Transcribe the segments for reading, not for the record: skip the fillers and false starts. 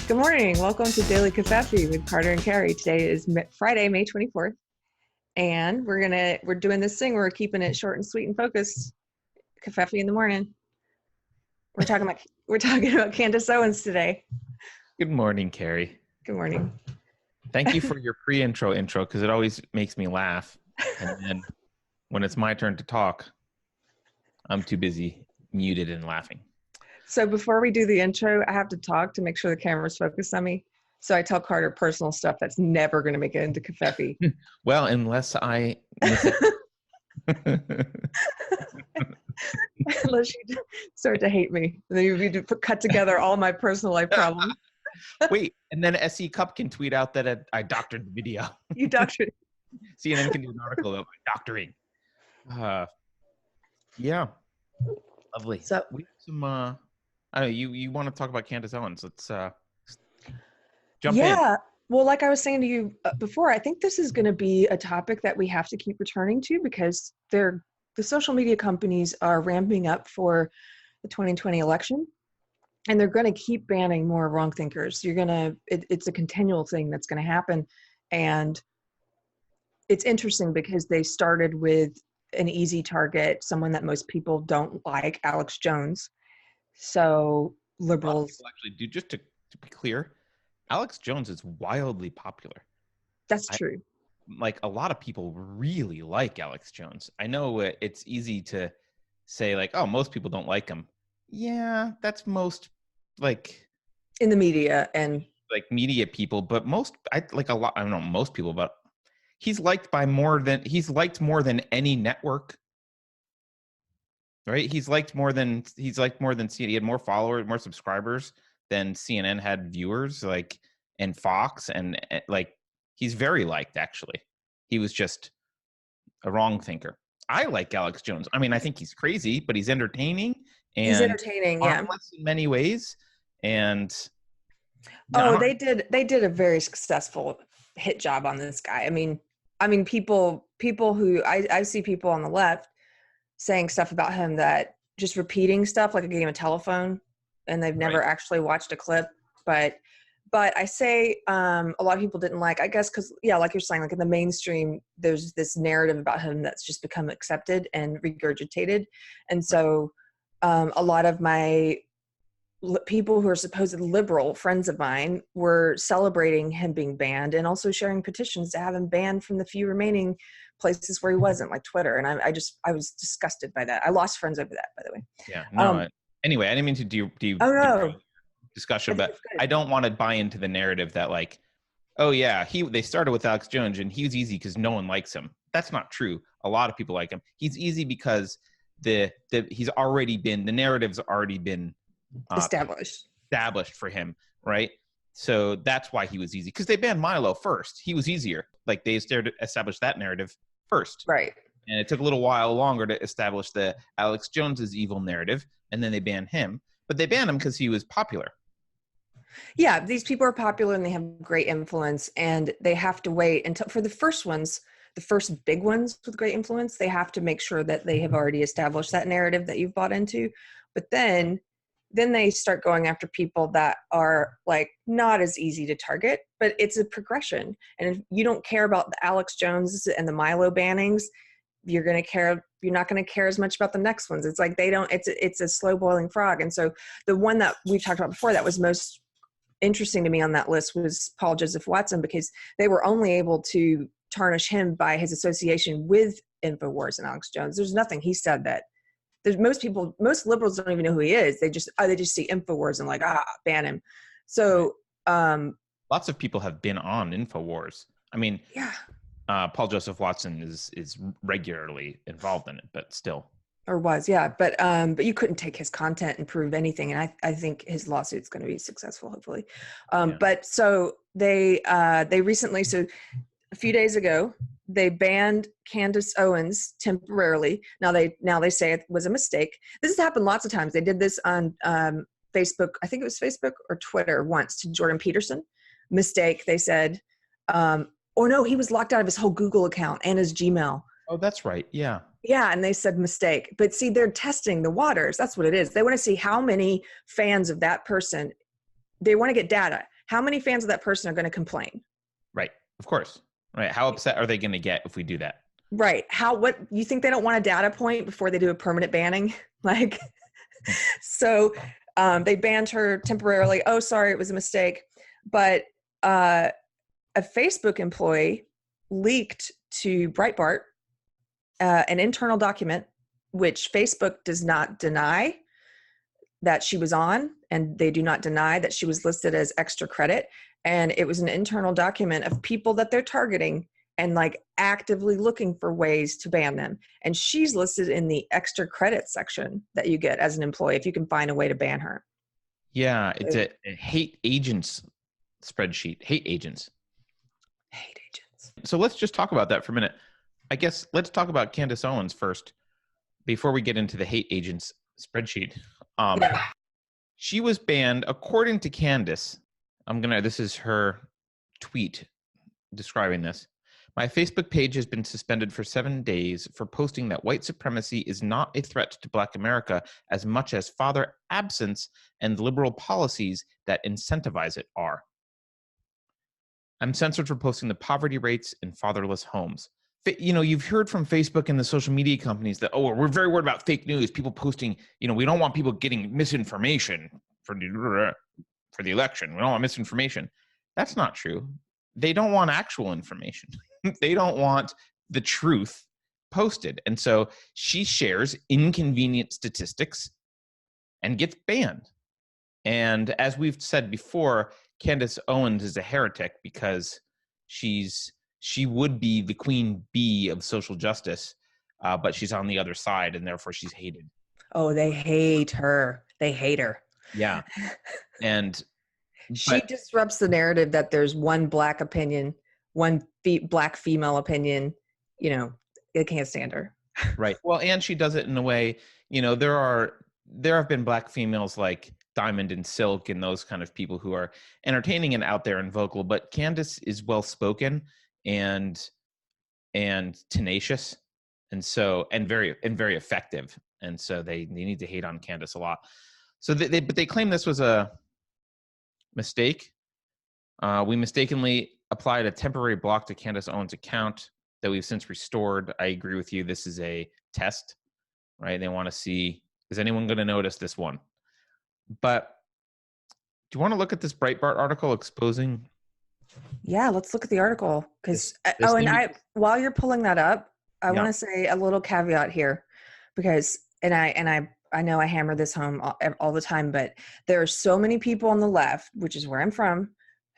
Good morning. Welcome to Daily Covfefe with Carter and Carrie. Today is Friday, May 24th, and we're doing this thing. We're keeping it short and sweet and focused. Covfefe in the morning. We're talking about Candace Owens today. Good morning, Carrie. Good morning. Thank you for your pre-intro because it always makes me laugh. And then when it's my turn to talk, I'm too busy muted and laughing. So before we do the intro, I have to talk to make sure the camera's focused on me. So I tell Carter personal stuff that's never going to make it into Covfefe. Well, unless I miss it. Unless you start to hate me. Then you need to cut together all my personal life problems. Wait, and then SE Cup can tweet out that I doctored the video. You doctored. CNN can do an article about my doctoring. Yeah. Lovely. So we have some I don't know, you want to talk about Candace Owens. Let's jump in. Yeah. Well, like I was saying to you before, I think this is going to be a topic that we have to keep returning to because the social media companies are ramping up for the 2020 election, and they're going to keep banning more wrong thinkers. It's a continual thing that's going to happen. And it's interesting because they started with an easy target, someone that most people don't like, Alex Jones. So liberals Actually, dude, just to be clear, Alex Jones is wildly popular. That's true. Like a lot of people really like Alex Jones. I know it's easy to say like, oh, most people don't like him. Yeah, that's most like in the media and like media people, but I don't know most people, but he's liked more than any network. Right? He's liked more than CNN. He had more followers, more subscribers than CNN had viewers, and Fox, and like he's very liked. Actually, he was just a wrong thinker. I like Alex Jones. I mean, I think he's crazy, but he's entertaining. And he's entertaining, yeah, in many ways. And they did a very successful hit job on this guy. I mean, people who I see people on the left saying stuff about him that just repeating stuff like a game of telephone, and they've never actually watched a clip. But I say a lot of people didn't like, I guess, because like you're saying, like in the mainstream, there's this narrative about him that's just become accepted and regurgitated, and so a lot of my people who are supposed liberal friends of mine were celebrating him being banned and also sharing petitions to have him banned from the few remaining places where he wasn't, like Twitter. And I was disgusted by that. I lost friends over that, by the way. Yeah. No. Anyway, I didn't mean to do discussion, but I don't want to buy into the narrative that like, oh yeah, they started with Alex Jones and he's easy because no one likes him. That's not true. A lot of people like him. He's easy because the narrative's already been established for him, right? So that's why he was easy, because they banned Milo first. He was easier. Like they established that narrative first, right? And it took a little while longer to establish the Alex Jones's evil narrative, and then they banned him. But they banned him because he was popular. Yeah, these people are popular and they have great influence, and they have to wait until for the first big ones with great influence. They have to make sure that they have already established that narrative that you've bought into. But then they start going after people that are like not as easy to target, but it's a progression. And if you don't care about the Alex Jones and the Milo bannings, you're not going to care as much about the next ones. It's like it's a slow boiling frog. And so the one that we've talked about before that was most interesting to me on that list was Paul Joseph Watson, because they were only able to tarnish him by his association with InfoWars and Alex Jones. There's nothing he said that most liberals don't even know who he is. They just see InfoWars and like, ban him. So lots of people have been on InfoWars. I mean, yeah. Paul Joseph Watson is regularly involved in it, but still. Or was, yeah. But you couldn't take his content and prove anything. And I think his lawsuit's going to be successful, hopefully. But so they recently, so a few days ago, they banned Candace Owens temporarily. Now they say it was a mistake. This has happened lots of times. They did this on Facebook. I think it was Facebook or Twitter once to Jordan Peterson. Mistake, they said. Or no, he was locked out of his whole Google account and his Gmail. Oh, that's right. Yeah. Yeah, and they said mistake. But see, they're testing the waters. That's what it is. They want to see how many fans of that person. They want to get data. how many fans of that person are going to complain? Right. Of course. Right. How upset are they going to get if we do that? Right. What you think they don't want a data point before they do a permanent banning? Like, so they banned her temporarily. Oh, sorry, it was a mistake. But a Facebook employee leaked to Breitbart an internal document, which Facebook does not deny that she was on, and they do not deny that she was listed as extra credit. And it was an internal document of people that they're targeting and like actively looking for ways to ban them. And she's listed in the extra credit section that you get as an employee if you can find a way to ban her. Yeah, it's a hate agents spreadsheet. Hate agents. Hate agents. So let's just talk about that for a minute. I guess let's talk about Candace Owens first before we get into the hate agents spreadsheet. She was banned, according to Candace. This is her tweet describing this. My Facebook page has been suspended for 7 days for posting that white supremacy is not a threat to Black America as much as father absence and liberal policies that incentivize it are. I'm censored for posting the poverty rates in fatherless homes. You know, you've heard from Facebook and the social media companies that, oh, we're very worried about fake news, people posting, you know, we don't want people getting misinformation for the election. We don't want misinformation. That's not true. They don't want actual information. They don't want the truth posted. And so she shares inconvenient statistics and gets banned. And as we've said before, Candace Owens is a heretic because she would be the queen bee of social justice, but she's on the other side, and therefore she's hated. Oh, they hate her. They hate her. Yeah. And she disrupts the narrative that there's one Black opinion, one Black female opinion. You know, they can't stand her. Right. Well, and she does it in a way, you know, there have been Black females like Diamond and Silk and those kind of people who are entertaining and out there and vocal, but Candace is well-spoken and tenacious and very effective. And so they need to hate on Candace a lot. So but they claim this was a mistake. We mistakenly applied a temporary block to Candace Owens' account that we've since restored. I agree with you. This is a test, right? They want to see, is anyone going to notice this one? But do you want to look at this Breitbart article exposing? Yeah, let's look at the article because while you're pulling that up, I want to say a little caveat here because I know I hammer this home all the time, but there are so many people on the left, which is where I'm from,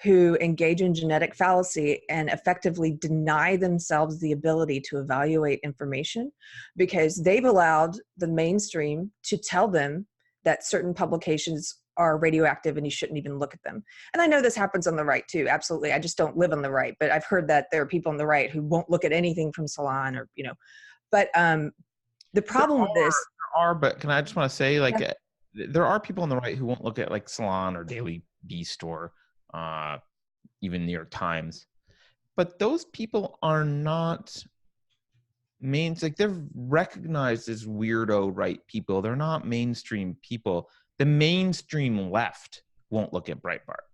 who engage in genetic fallacy and effectively deny themselves the ability to evaluate information because they've allowed the mainstream to tell them that certain publications are radioactive and you shouldn't even look at them. And I know this happens on the right too. Absolutely. I just don't live on the right, but I've heard that there are people on the right who won't look at anything from Salon or, you know, but the problem with this but can I just want to say there are people on the right who won't look at like Salon or Daily Beast or even New York Times, but those people are not they're recognized as weirdo right people. They're not mainstream people. The mainstream left won't look at Breitbart.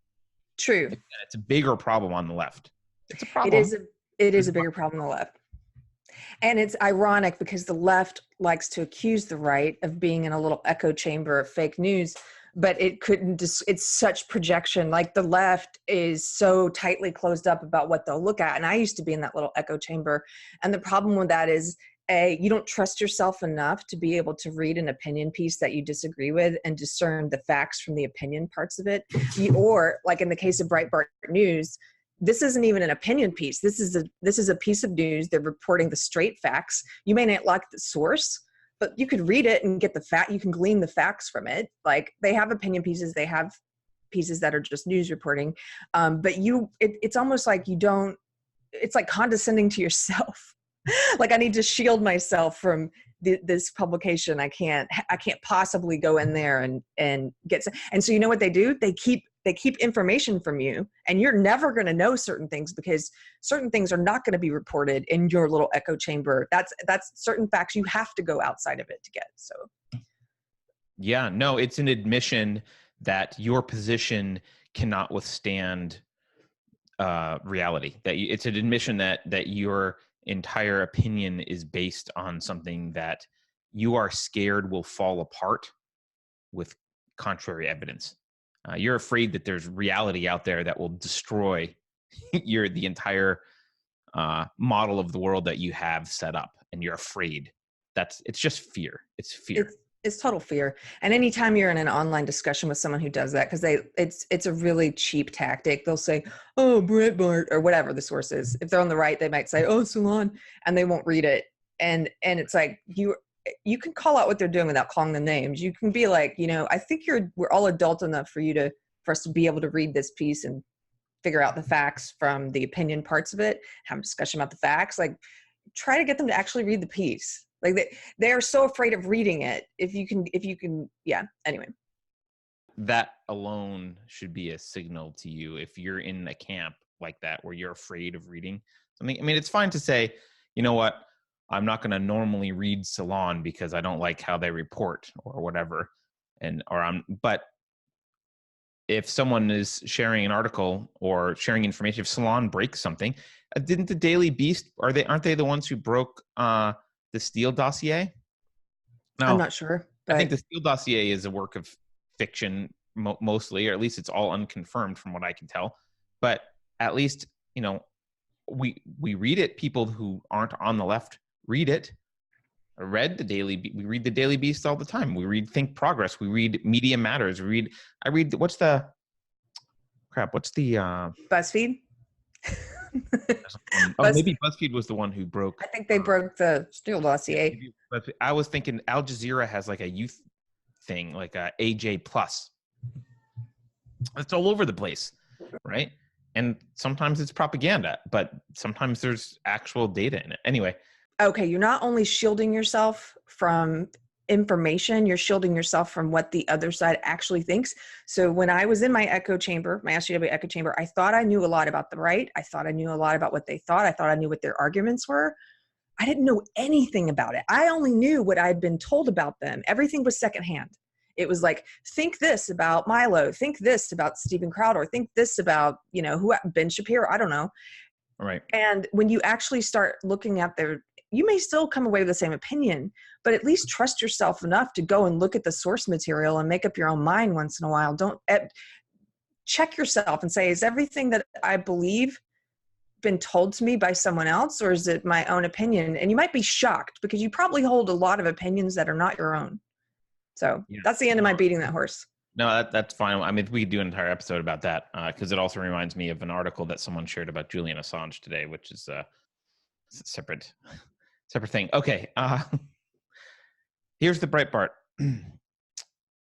True. And it's a bigger problem on the left. It's a problem. It is a bigger problem on the left. And it's ironic because the left likes to accuse the right of being in a little echo chamber of fake news, but it's such projection. Like the left is so tightly closed up about what they'll look at. And I used to be in that little echo chamber. And the problem with that is, you don't trust yourself enough to be able to read an opinion piece that you disagree with and discern the facts from the opinion parts of it. Or like in the case of Breitbart News, this isn't even an opinion piece. This is a piece of news. They're reporting the straight facts. You may not like the source, but you could read it and get the fact. You can glean the facts from it. Like they have opinion pieces. They have pieces that are just news reporting. But it's almost like it's like condescending to yourself. Like I need to shield myself from this publication. I can't possibly go in there and get. And so you know what they do? They keep information from you, and you're never going to know certain things because certain things are not going to be reported in your little echo chamber. That's certain facts you have to go outside of it to get. So. Yeah, no, it's an admission that your position cannot withstand reality. That it's an admission that your entire opinion is based on something that you are scared will fall apart with contrary evidence. You're afraid that there's reality out there that will destroy the entire model of the world that you have set up, and you're afraid. It's just fear. It's fear. It's total fear. And anytime you're in an online discussion with someone who does that, because it's a really cheap tactic. They'll say, "Oh, Breitbart," or whatever the source is. If they're on the right, they might say, "Oh, Salon," and they won't read it. And it's like you can call out what they're doing without calling them names. You can be like, I think we're all adult enough for us to be able to read this piece and figure out the facts from the opinion parts of it, have a discussion about the facts. Like, try to get them to actually read the piece. Like they are so afraid of reading it. If you can, yeah. Anyway, that alone should be a signal to you if you're in a camp like that where you're afraid of reading something. I mean, it's fine to say, you know what, I'm not going to normally read Salon because I don't like how they report or whatever, but if someone is sharing an article or sharing information, if Salon breaks something, didn't the Daily Beast, aren't they the ones who broke the Steele dossier? No, I'm not sure. I think the Steele dossier is a work of fiction mostly, or at least it's all unconfirmed from what I can tell. But at least, we read it. People who aren't on the left read it. We read the Daily Beast all the time. We read Think Progress. We read Media Matters. What's the BuzzFeed? Maybe BuzzFeed was the one who broke. I think they broke the Steele dossier. But I was thinking Al Jazeera has like a youth thing, like a AJ Plus. It's all over the place, right? And sometimes it's propaganda, but sometimes there's actual data in it. Anyway. Okay, you're not only shielding yourself from information, you're shielding yourself from what the other side actually thinks. So when I was in my echo chamber, my SJW echo chamber, I thought I knew a lot about the right. I thought I knew a lot about what they thought. I thought I knew what their arguments were. I didn't know anything about it. I only knew what I'd been told about them. Everything was secondhand. It was like, think this about Milo, think this about Steven Crowder, think this about, Ben Shapiro, I don't know. Right. And when you actually start looking at you may still come away with the same opinion, but at least trust yourself enough to go and look at the source material and make up your own mind once in a while. Don't check yourself and say, is everything that I believe been told to me by someone else, or is it my own opinion? And you might be shocked because you probably hold a lot of opinions that are not your own. So That's the end of my beating that horse. No, that's fine. I mean, we could do an entire episode about that because it also reminds me of an article that someone shared about Julian Assange today, which is a separate thing. Okay. Here's the Breitbart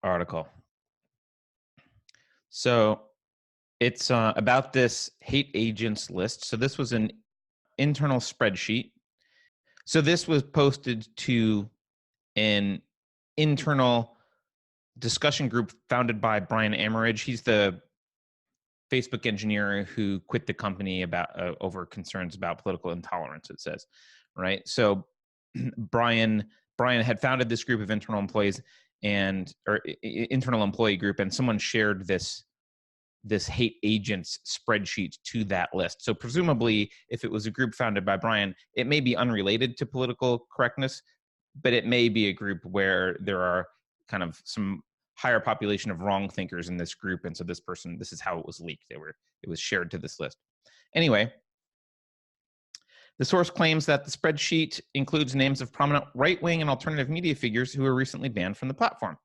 article. So it's about this hate agents list. So this was an internal spreadsheet. So this was posted to an internal discussion group founded by Brian Amerige. He's the Facebook engineer who quit the company about over concerns about political intolerance, it says, right? So Brian had founded this group of internal employees or internal employee group, and someone shared this hate agents spreadsheet to that list. So presumably, if it was a group founded by Brian, it may be unrelated to political correctness, but it may be a group where there are kind of some higher population of wrong thinkers in this group. And so this is how it was leaked. It was shared to this list. Anyway, the source claims that the spreadsheet includes names of prominent right-wing and alternative media figures who were recently banned from the platform.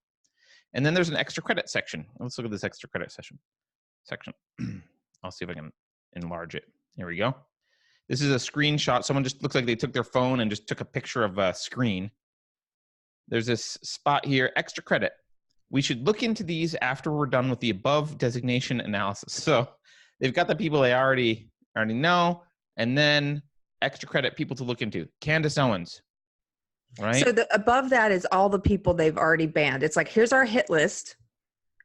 And then there's an extra credit section. Let's look at this extra credit section. I'll see if I can enlarge it. Here we go. This is a screenshot. Someone just looks like they took their phone and just took a picture of a screen. There's this spot here, extra credit. We should look into these after we're done with the above designation analysis. So they've got the people they already know, and then extra credit people to look into. Candace Owens, right? So above that is all the people they've already banned. It's like, here's our hit list,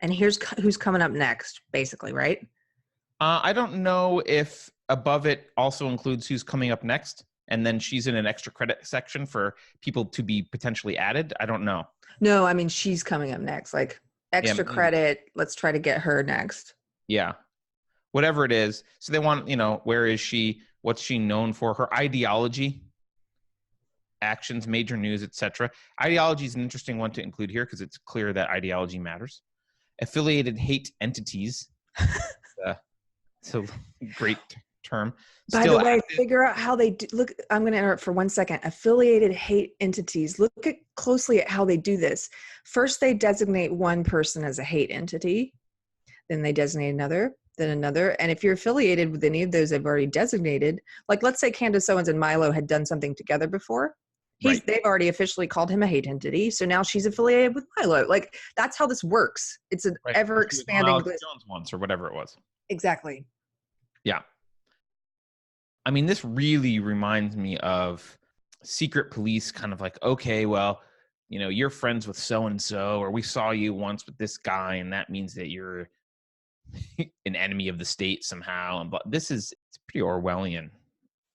and here's who's coming up next, basically, right? I don't know if above it also includes who's coming up next, and then she's in an extra credit section for people to be potentially added. I don't know. No, I mean, she's coming up next. Like, Yeah, extra maybe. credit. Let's try to get her next. Yeah. Whatever it is. So they want, where is she? What's she known for? Her ideology, actions, major news, etc. Ideology is an interesting one to include here because it's clear that ideology matters. Affiliated hate entities. It's a great term. By the Still way, active. figure out how they do. Look, I'm going to interrupt for 1 second. Affiliated hate entities. Look closely at how they do this. First, they designate one person as a hate entity. Then they designate another, then another. And if you're affiliated with any of those they've already designated, like let's say Candace Owens and Milo had done something together before. Right. They've already officially called him a hate entity. So now she's affiliated with Milo. Like that's how this works. It's an Right. ever She was on expanding Alex list. Jones once or whatever it was. Exactly. Yeah. I mean, this really reminds me of secret police kind of like, okay, well, you're friends with so-and-so, or we saw you once with this guy, and that means that you're an enemy of the state somehow. And but it's pretty Orwellian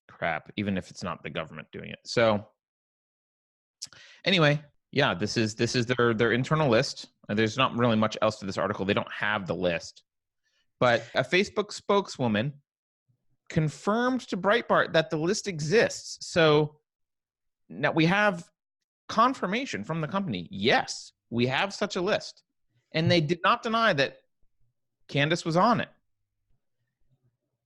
crap, even if it's not the government doing it. So anyway, yeah, this is their internal list. There's not really much else to this article. They don't have the list. But a Facebook spokeswoman confirmed to Breitbart that the list exists. So now we have confirmation from the company. Yes, we have such a list. And they did not deny that Candace was on it.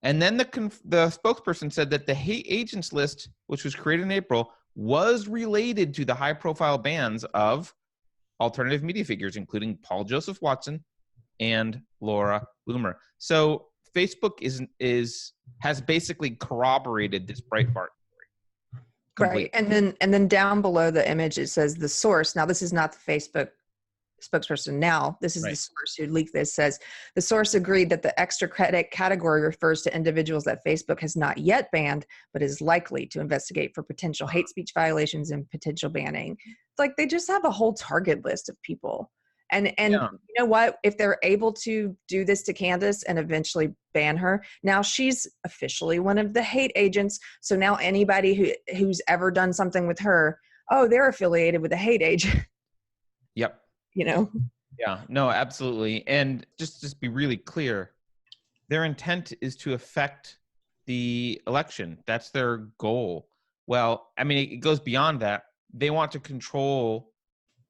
And then the spokesperson said that the hate agents list, which was created in April, was related to the high-profile bans of alternative media figures, including Paul Joseph Watson and Laura Loomer. So Facebook has basically corroborated this Breitbart story. Right. And then down below the image it says the source. Now this is not the Facebook spokesperson. Now this is right. The source who leaked this. Says the source agreed that the extra credit category refers to individuals that Facebook has not yet banned but is likely to investigate for potential hate speech violations and potential banning. It's like they just have a whole target list of people. And Yeah. you know what? If they're able to do this to Candace and eventually ban her, now she's officially one of the hate agents. So now anybody who's ever done something with her, oh, they're affiliated with a hate agent. Yep. Yeah, no, absolutely. And just be really clear, their intent is to affect the election. That's their goal. Well, I mean, it goes beyond that. They want to control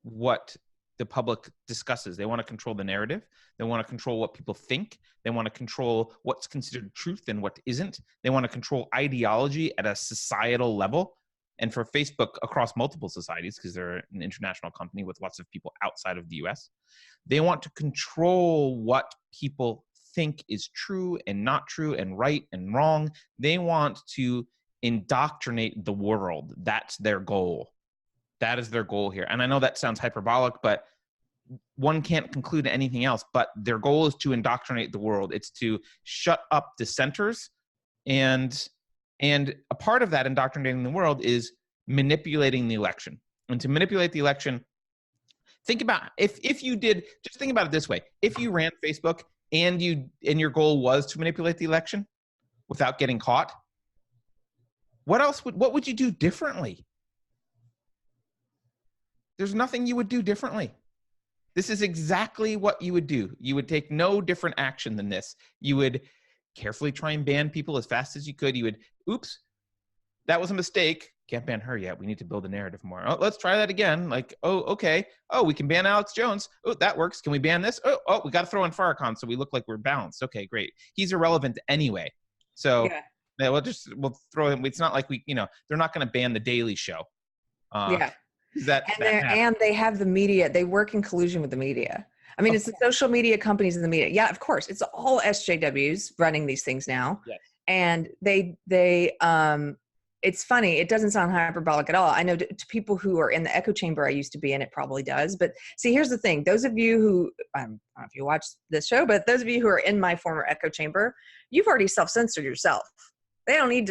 what the public discusses. They want to control the narrative. They want to control what people think. They want to control what's considered truth and what isn't. They want to control ideology at a societal level. And for Facebook across multiple societies, because they're an international company with lots of people outside of the US, they want to control what people think is true and not true and right and wrong. They want to indoctrinate the world. That's their goal. That is their goal here. And I know that sounds hyperbolic, but one can't conclude anything else. But their goal is to indoctrinate the world. It's to shut up dissenters. And a part of that indoctrinating the world is manipulating the election. And to manipulate the election, think about if you did, just think about it this way. If you ran Facebook and your goal was to manipulate the election without getting caught, what would you do differently? There's nothing you would do differently. This is exactly what you would do. You would take no different action than this. You would carefully try and ban people as fast as you could. You would, oops, that was a mistake. Can't ban her yet. We need to build a narrative more. Oh, let's try that again. Like, oh, okay. Oh, we can ban Alex Jones. Oh, that works. Can we ban this? Oh, we got to throw in Farrakhan so we look like we're balanced. Okay, great. He's irrelevant anyway. So yeah, we'll throw him. It's not like they're not going to ban the Daily Show. Yeah. And and they have the media. They work in collusion with the media. I mean, it's the social media companies and the media. Yeah, of course. It's all SJWs running these things now. Yes. And it's funny. It doesn't sound hyperbolic at all. I know to people who are in the echo chamber I used to be in, it probably does. But see, here's the thing. Those of you who, I don't know if you watch this show, but those of you who are in my former echo chamber, you've already self-censored yourself. They don't need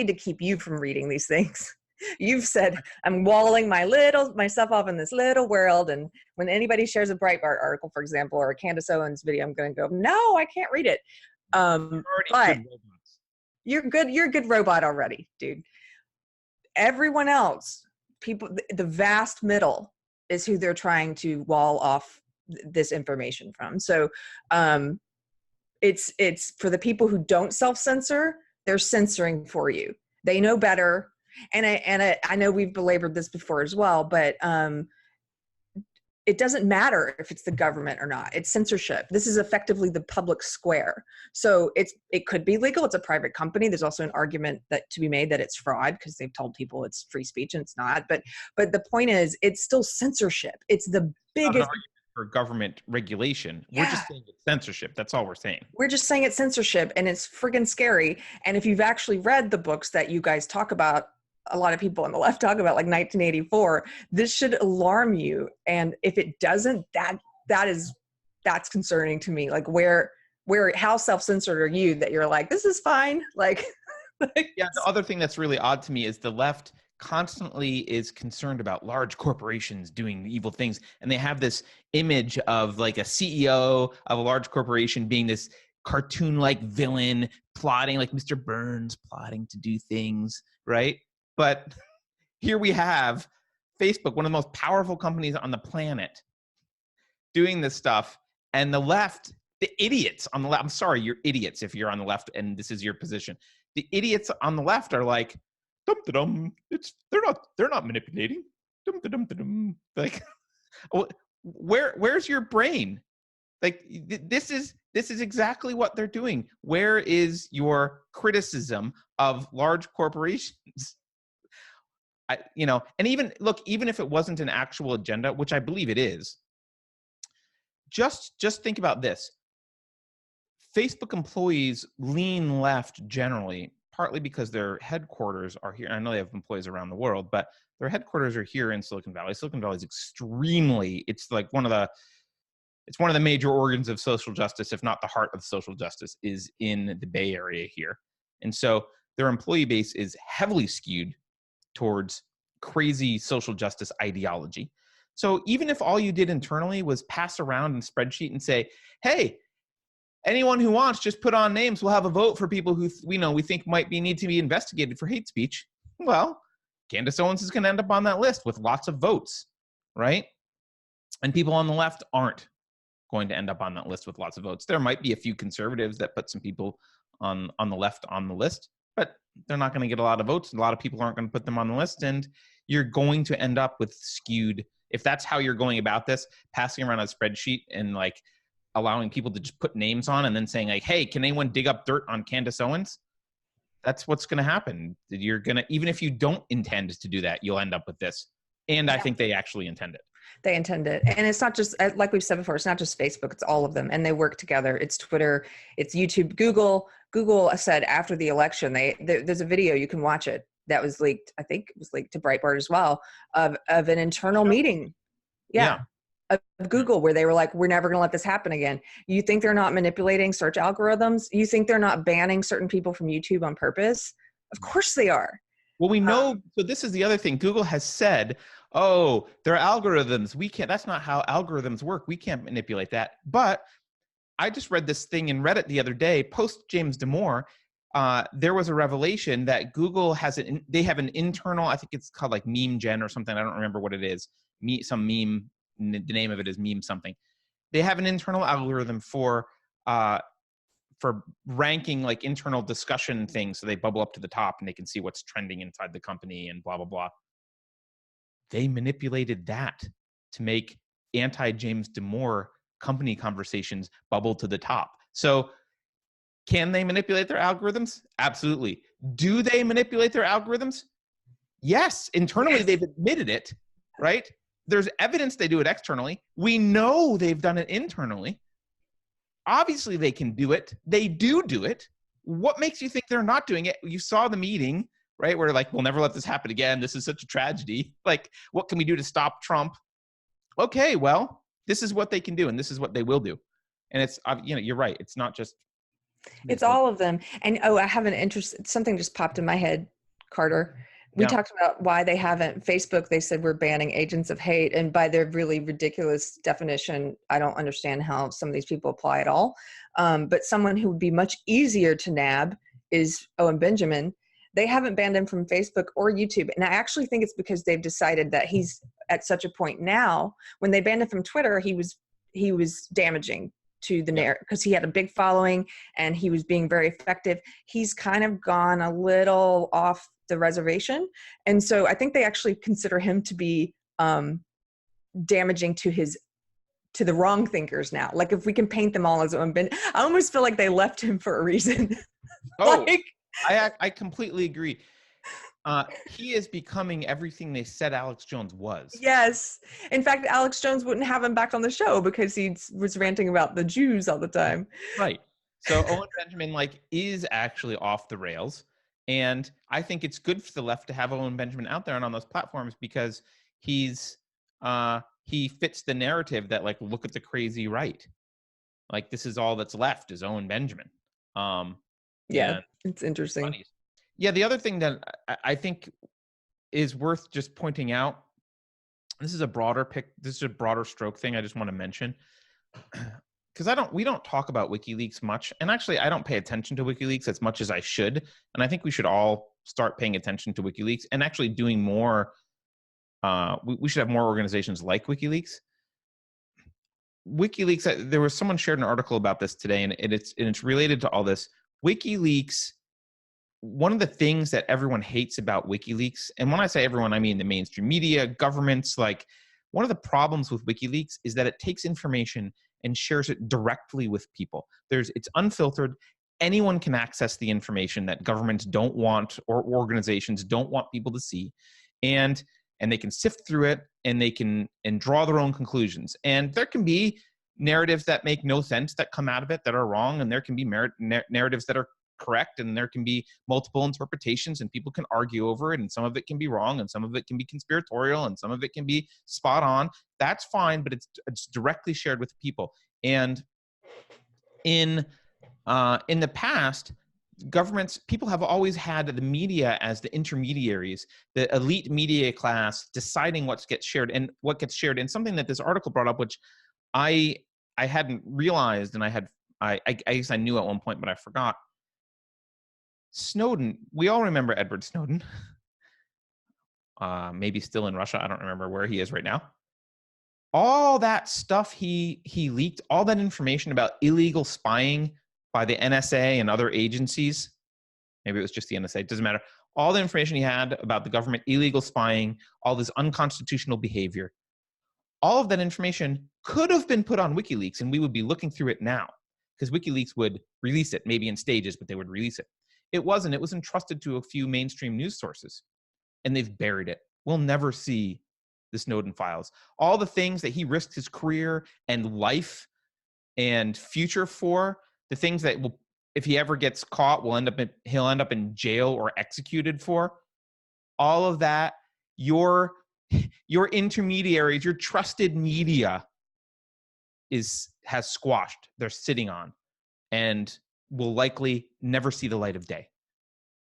to keep you from reading these things. You've said, I'm walling myself off in this little world. And when anybody shares a Breitbart article, for example, or a Candace Owens video, I'm going to go, no, I can't read it. But you're a good robot already, dude. Everyone else, people, the vast middle is who they're trying to wall off this information from. So it's for the people who don't self-censor, they're censoring for you. They know better. And I know we've belabored this before as well, but it doesn't matter if it's the government or not. It's censorship. This is effectively the public square. So it could be legal. It's a private company. There's also an argument that to be made that it's fraud because they've told people it's free speech and it's not. But the point is, it's still censorship. It's the biggest for government regulation. Yeah. We're just saying it's censorship. That's all we're saying. We're just saying it's censorship, and it's friggin' scary. And if you've actually read the books that you guys talk about, a lot of people on the left talk about, like 1984, this should alarm you. And if it doesn't, that's concerning to me. Like how self-censored are you that you're like, this is fine? Like yeah, the other thing that's really odd to me is the left constantly is concerned about large corporations doing evil things. And they have this image of like a CEO of a large corporation being this cartoon-like villain plotting, like Mr. Burns plotting to do things, right? But here we have Facebook, one of the most powerful companies on the planet, doing this stuff. And the left, the idiots on the left, I'm sorry, you're idiots if you're on the left and this is your position. The idiots on the left are like, dum-da-dum, they're not manipulating. Dum-da-dum-da-dum. Like, where's your brain? Like, this is exactly what they're doing. Where is your criticism of large corporations? And even if it wasn't an actual agenda, which I believe it is, just think about this. Facebook employees lean left generally, partly because their headquarters are here. I know they have employees around the world, but their headquarters are here in Silicon Valley. Silicon Valley is it's like one of the major organs of social justice, if not the heart of social justice, is in the Bay Area here. And so their employee base is heavily skewed towards crazy social justice ideology. So even if all you did internally was pass around a spreadsheet and say, hey, anyone who wants, just put on names, we'll have a vote for people who we think need to be investigated for hate speech. Well, Candace Owens is going to end up on that list with lots of votes, right? And people on the left aren't going to end up on that list with lots of votes. There might be a few conservatives that put some people on the left on the list, but they're not going to get a lot of votes. A lot of people aren't going to put them on the list, and you're going to end up with skewed, if that's how you're going about this, passing around a spreadsheet and like allowing people to just put names on and then saying like, hey, can anyone dig up dirt on Candace Owens? That's what's going to happen. Even if you don't intend to do that, you'll end up with this. And yeah. I think they actually intend it. They intend it. And it's not just, like we've said before, it's not just Facebook, it's all of them. And they work together. It's Twitter, it's YouTube, Google. Google said after the election, there's a video, you can watch it, that was leaked. I think it was leaked to Breitbart as well, of an internal meeting. Yeah. Of Google, where they were like, we're never going to let this happen again. You think they're not manipulating search algorithms? You think they're not banning certain people from YouTube on purpose? Of course they are. Well, we know, so this is the other thing. Google has said, oh, they're algorithms. That's not how algorithms work. We can't manipulate that. But I just read this thing in Reddit the other day, post James Damore. There was a revelation that Google they have an internal, I think it's called like Meme Gen or something. I don't remember what it is. Some meme, the name of it is meme something. They have an internal algorithm for ranking like internal discussion things. So they bubble up to the top and they can see what's trending inside the company and blah, blah, blah. They manipulated that to make anti-James Damore company conversations bubble to the top. So can they manipulate their algorithms? Absolutely. Do they manipulate their algorithms? Yes. Internally, yes. They've admitted it, right? There's evidence they do it externally. We know they've done it internally. Obviously, they can do it. They do it. What makes you think they're not doing it? You saw the meeting, right? Where like, we'll never let this happen again. This is such a tragedy. Like, what can we do to stop Trump? Okay, well, this is what they can do, and this is what they will do. And it's, you're right. It's not just. It's all of them. And I have an interest. Something just popped in my head, Carter. We talked about why they haven't. Facebook, they said we're banning agents of hate. And by their really ridiculous definition, I don't understand how some of these people apply at all. But someone who would be much easier to nab is Owen Benjamin. They haven't banned him from Facebook or YouTube. And I actually think it's because they've decided that he's at such a point now. When they banned him from Twitter, he was he was damaging to the narrative because he had a big following and he was being very effective. He's kind of gone a little off the reservation. And so I think they actually consider him to be damaging to the wrong thinkers now. Like if we can paint them all as Owen Benjamin, I almost feel like they left him for a reason. Oh, like, I completely agree. He is becoming everything they said Alex Jones was. Yes. In fact, Alex Jones wouldn't have him back on the show because he was ranting about the Jews all the time. Right. So Owen Benjamin is actually off the rails. And I think it's good for the left to have Owen Benjamin out there and on those platforms because he fits the narrative that look at the crazy right. This is all that's left is Owen Benjamin. Yeah, it's interesting. Funny. Yeah, the other thing that I think is worth just pointing out, this is a broader stroke thing I just want to mention. Because we don't talk about WikiLeaks much. And actually, I don't pay attention to WikiLeaks as much as I should. And I think we should all start paying attention to WikiLeaks and actually doing more. We should have more organizations like WikiLeaks. WikiLeaks, there was someone shared an article about this today, and it's related to all this. WikiLeaks, one of the things that everyone hates about WikiLeaks, and when I say everyone, I mean the mainstream media, governments, one of the problems with WikiLeaks is that it takes information and shares it directly with people. It's unfiltered. Anyone can access the information that governments don't want or organizations don't want people to see. And they can sift through it and draw their own conclusions. And there can be narratives that make no sense that come out of it that are wrong. And there can be narratives that are correct, and there can be multiple interpretations, and people can argue over it, and some of it can be wrong, and some of it can be conspiratorial, and some of it can be spot on. That's fine, but it's directly shared with people. And in the past, people have always had the media as the intermediaries, the elite media class deciding what gets shared. And something that this article brought up, which I hadn't realized, and I guess I knew at one point, but I forgot. Snowden, we all remember Edward Snowden. Maybe still in Russia. I don't remember where he is right now. All that stuff he leaked, all that information about illegal spying by the NSA and other agencies. Maybe it was just the NSA. It doesn't matter. All the information he had about the government, illegal spying, all this unconstitutional behavior. All of that information could have been put on WikiLeaks, and we would be looking through it now because WikiLeaks would release it, maybe in stages, but they would release it. It wasn't. It was entrusted to a few mainstream news sources, and they've buried it. We'll never see the Snowden files. All the things that he risked his career and life and future for, the things that will, if he ever gets caught, he'll end up in jail or executed for. All of that, your intermediaries, your trusted media has squashed. They're sitting on, and will likely never see the light of day.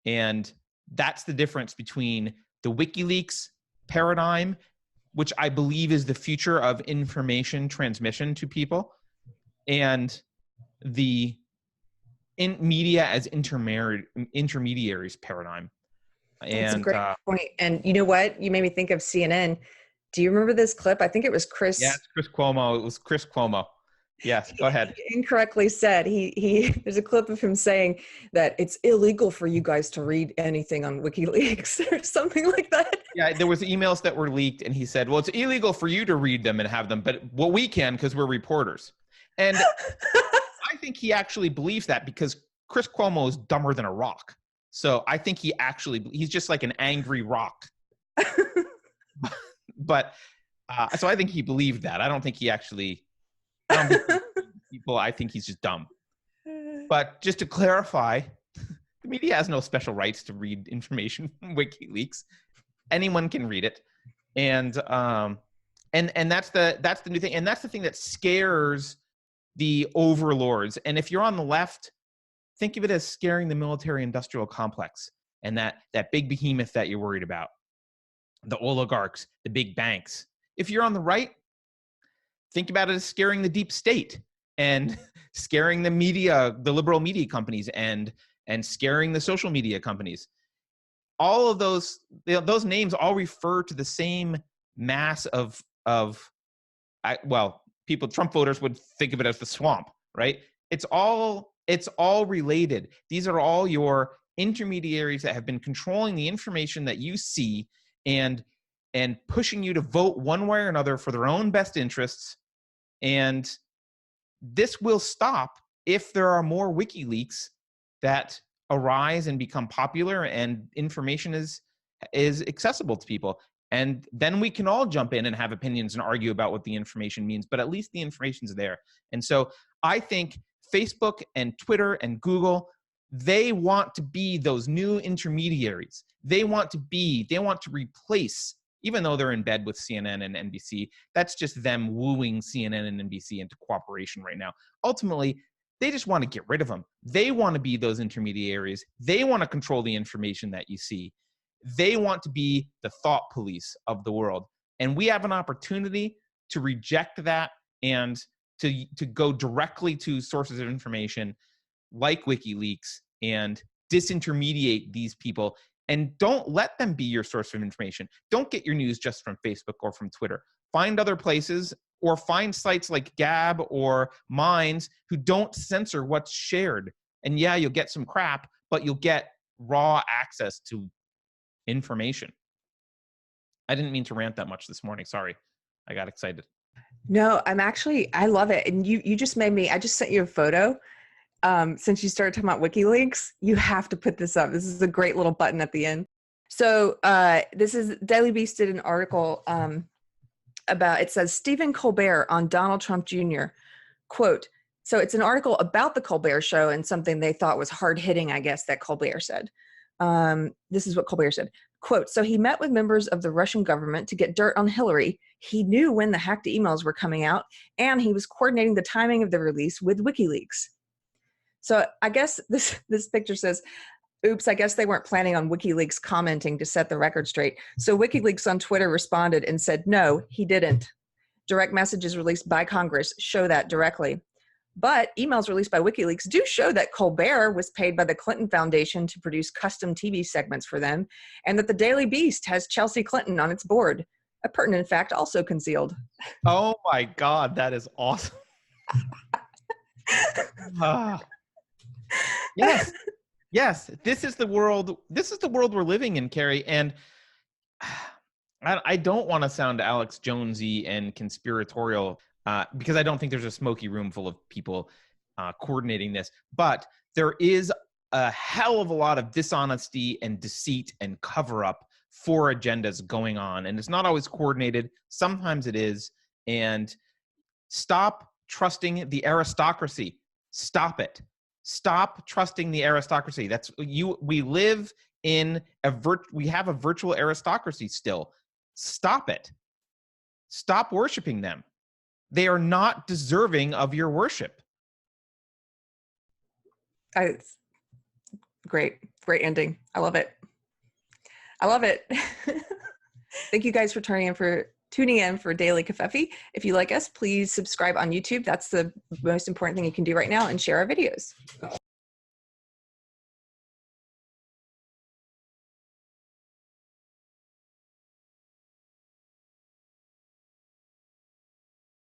And that's the difference between the WikiLeaks paradigm, which I believe is the future of information transmission to people, and the media as intermediaries paradigm. That's a great point. And you know what? You made me think of CNN. Do you remember this clip? I think it was Chris. Yeah, it's Chris Cuomo. It was Chris Cuomo. Yes, go ahead. He incorrectly said there's a clip of him saying that it's illegal for you guys to read anything on WikiLeaks or something like that. Yeah, there was emails that were leaked, and he said, well, it's illegal for you to read them and have them, but we can because we're reporters. And I think he actually believes that because Chris Cuomo is dumber than a rock. So I think he's just like an angry rock. But so I think he believed that. I don't think he actually... I think he's just dumb. But just to clarify, the media has no special rights to read information from WikiLeaks. Anyone can read it, and that's the new thing, and that's the thing that scares the overlords. And if you're on the left, think of it as scaring the military-industrial complex and that big behemoth that you're worried about, the oligarchs, the big banks. If you're on the right, think about it as scaring the deep state and scaring the media, the liberal media companies, and scaring the social media companies. All of those names all refer to the same mass of Trump voters would think of it as the swamp, right? It's all related. These are all your intermediaries that have been controlling the information that you see and pushing you to vote one way or another for their own best interests. And this will stop if there are more WikiLeaks that arise and become popular and information is accessible to people. And then we can all jump in and have opinions and argue about what the information means, but at least the information's there. And so I think Facebook and Twitter and Google, they want to be those new intermediaries. They want to replace, even though they're in bed with CNN and NBC, that's just them wooing CNN and NBC into cooperation right now. Ultimately, they just want to get rid of them. They want to be those intermediaries. They want to control the information that you see. They want to be the thought police of the world. And we have an opportunity to reject that and to go directly to sources of information like WikiLeaks and disintermediate these people. And don't let them be your source of information. Don't get your news just from Facebook or from Twitter. Find other places or find sites like Gab or Minds who don't censor what's shared. And yeah, you'll get some crap, but you'll get raw access to information. I didn't mean to rant that much this morning. Sorry. I got excited. No, I love it. And you just made me, I just sent you a photo. Since you started talking about WikiLeaks, you have to put this up. This is a great little button at the end. So this is Daily Beast did an article about, it says Stephen Colbert on Donald Trump Jr. Quote, so it's an article about the Colbert Show and something they thought was hard hitting, I guess, that Colbert said. This is what Colbert said. Quote, so he met with members of the Russian government to get dirt on Hillary. He knew when the hacked emails were coming out, and he was coordinating the timing of the release with WikiLeaks. So I guess this picture says, oops, I guess they weren't planning on WikiLeaks commenting to set the record straight. So WikiLeaks on Twitter responded and said, no, he didn't. Direct messages released by Congress show that directly. But emails released by WikiLeaks do show that Colbert was paid by the Clinton Foundation to produce custom TV segments for them, and that the Daily Beast has Chelsea Clinton on its board. A pertinent fact also concealed. Oh my God, that is awesome. Yes. This is the world we're living in, Carrie. And I don't want to sound Alex Jonesy and conspiratorial because I don't think there's a smoky room full of people coordinating this. But there is a hell of a lot of dishonesty and deceit and cover up for agendas going on. And it's not always coordinated. Sometimes it is. And stop trusting the aristocracy. Stop it. Stop trusting the aristocracy. We live in we have a virtual aristocracy still. Stop it. Stop worshiping them. They are not deserving of your worship. Great ending. I love it. Thank you guys for tuning in for Daily Covfefe. If you like us, please subscribe on YouTube. That's the most important thing you can do right now, and share our videos.